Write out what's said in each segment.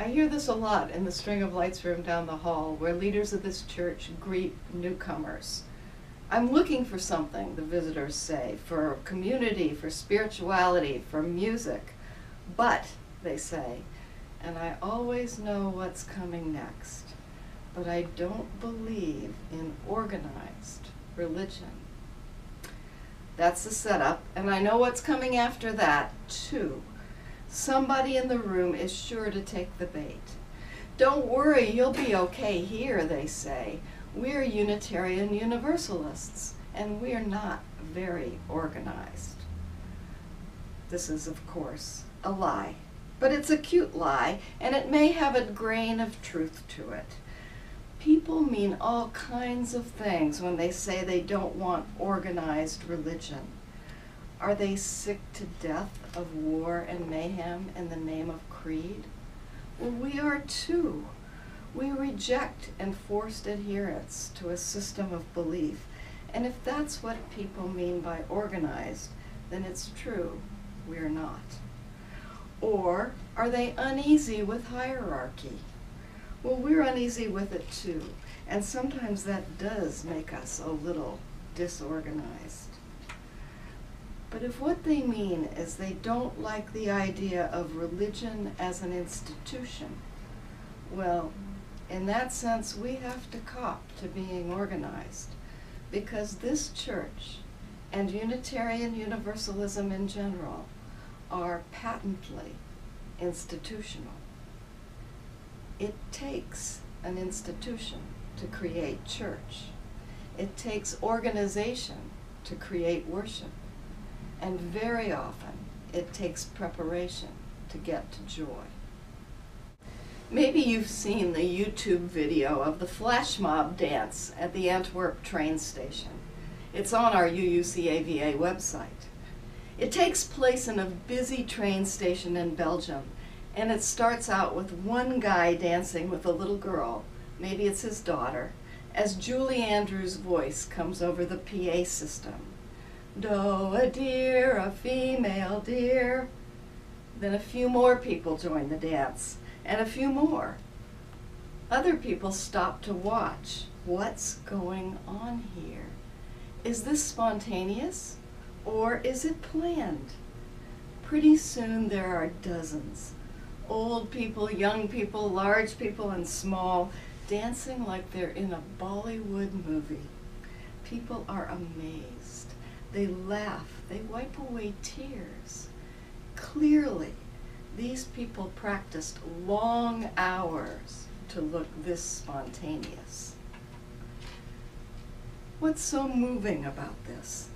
I hear this a lot in the String of Lights room down the hall, where leaders of this church greet newcomers. I'm looking for something, the visitors say, for community, for spirituality, for music. But, they say, and I always know what's coming next, but I don't believe in organized religion. That's the setup, and I know what's coming after that, too. Somebody in the room is sure to take the bait. Don't worry, you'll be okay here, they say. We're Unitarian Universalists, and we're not very organized. This is, of course, a lie. But it's a cute lie, and it may have a grain of truth to it. People mean all kinds of things when they say they don't want organized religion. Are they sick to death of war and mayhem in the name of creed? Well, we are too. We reject enforced adherence to a system of belief. And if that's what people mean by organized, then it's true, we're not. Or are they uneasy with hierarchy? Well, we're uneasy with it too, and sometimes that does make us a little disorganized. But if what they mean is they don't like the idea of religion as an institution, well, in that sense, we have to cop to being organized, because this church and Unitarian Universalism in general are patently institutional. It takes an institution to create church. It takes organization to create worship. And very often, it takes preparation to get to joy. Maybe you've seen the YouTube video of the flash mob dance at the Antwerp train station. It's on our UUCAVA website. It takes place in a busy train station in Belgium, and it starts out with one guy dancing with a little girl, maybe it's his daughter, as Julie Andrews' voice comes over the PA system. Do a deer, a female deer. Then a few more people join the dance, and a few more. Other people stop to watch. What's going on here? Is this spontaneous, or is it planned? Pretty soon there are dozens. Old people, young people, large people, and small, dancing like they're in a Bollywood movie. People are amazed. They laugh. They wipe away tears. Clearly, these people practiced long hours to look this spontaneous. What's so moving about this?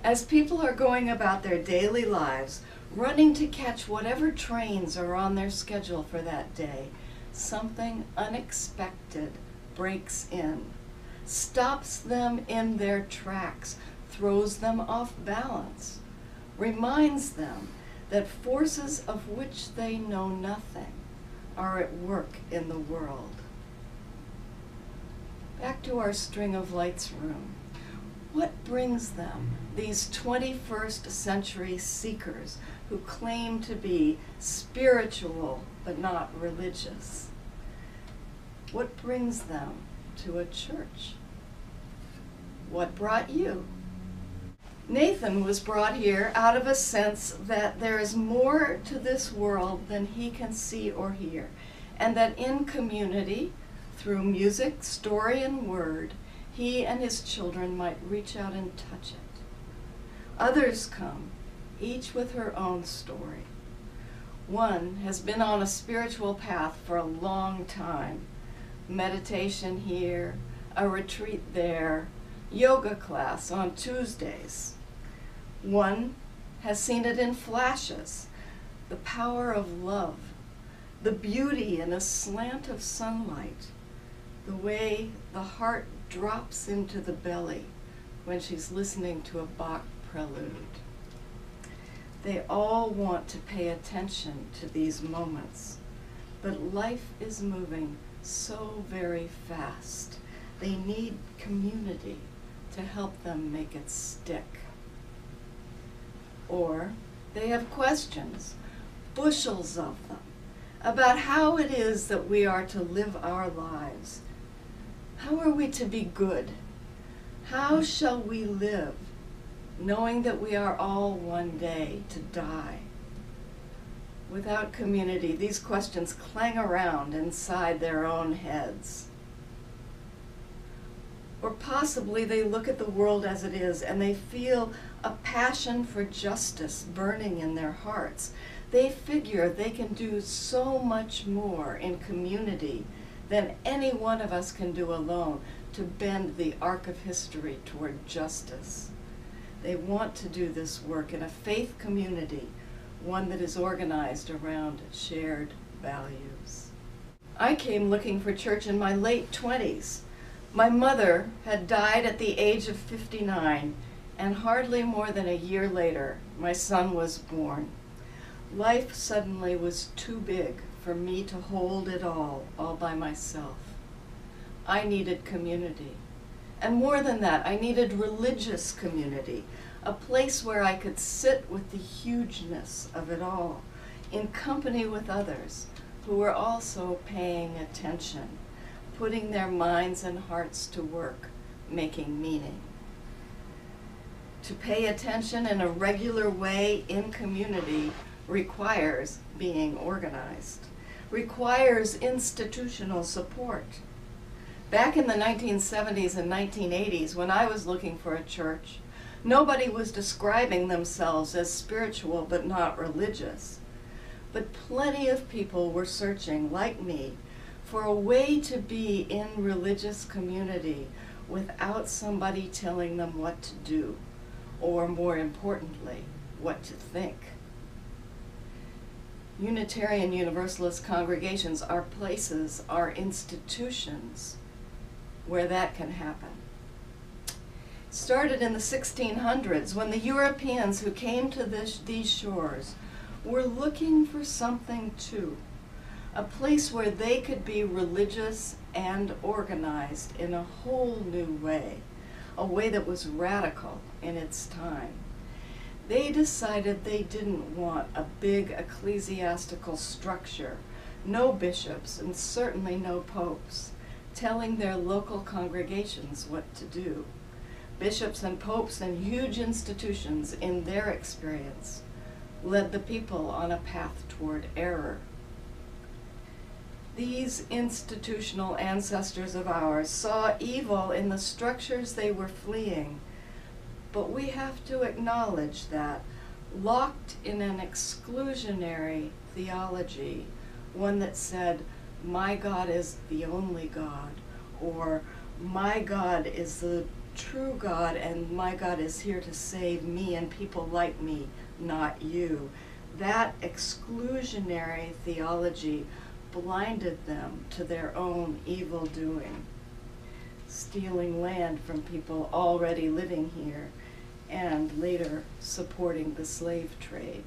As people are going about their daily lives, running to catch whatever trains are on their schedule for that day, something unexpected breaks in, stops them in their tracks, throws them off balance, reminds them that forces of which they know nothing are at work in the world. Back to our String of Lights room. What brings them, these 21st century seekers who claim to be spiritual but not religious? What brings them to a church? What brought you? Nathan was brought here out of a sense that there is more to this world than he can see or hear, and that in community, through music, story, and word, he and his children might reach out and touch it. Others come, each with her own story. One has been on a spiritual path for a long time. Meditation here, a retreat there, yoga class on Tuesdays. One has seen it in flashes, the power of love, the beauty in a slant of sunlight, the way the heart drops into the belly when she's listening to a Bach prelude. They all want to pay attention to these moments, but life is moving so very fast. They need community to help them make it stick. Or they have questions, bushels of them, about how it is that we are to live our lives. How are we to be good? How shall we live, knowing that we are all one day to die? Without community, these questions clang around inside their own heads. Or possibly they look at the world as it is and they feel a passion for justice burning in their hearts. They figure they can do so much more in community than any one of us can do alone to bend the arc of history toward justice. They want to do this work in a faith community, one that is organized around shared values. I came looking for church in my late 20s. My mother had died at the age of 59, and hardly more than a year later, my son was born. Life suddenly was too big for me to hold it all by myself. I needed community. And more than that, I needed religious community, a place where I could sit with the hugeness of it all, in company with others who were also paying attention, putting their minds and hearts to work, making meaning. To pay attention in a regular way in community requires being organized, requires institutional support. Back in the 1970s and 1980s, when I was looking for a church, nobody was describing themselves as spiritual but not religious. But plenty of people were searching, like me, for a way to be in religious community without somebody telling them what to do, or more importantly, what to think. Unitarian Universalist congregations are places, are institutions where that can happen. It started in the 1600s when the Europeans who came to these shores were looking for something too, a place where they could be religious and organized in a whole new way, a way that was radical in its time. They decided they didn't want a big ecclesiastical structure, no bishops and certainly no popes, telling their local congregations what to do. Bishops and popes and huge institutions, in their experience, led the people on a path toward error. These institutional ancestors of ours saw evil in the structures they were fleeing, but we have to acknowledge that, locked in an exclusionary theology, one that said, "My God is the only God," or "My God is the true God, and my God is here to save me and people like me, not you." That exclusionary theology blinded them to their own evil doing, stealing land from people already living here, and later supporting the slave trade.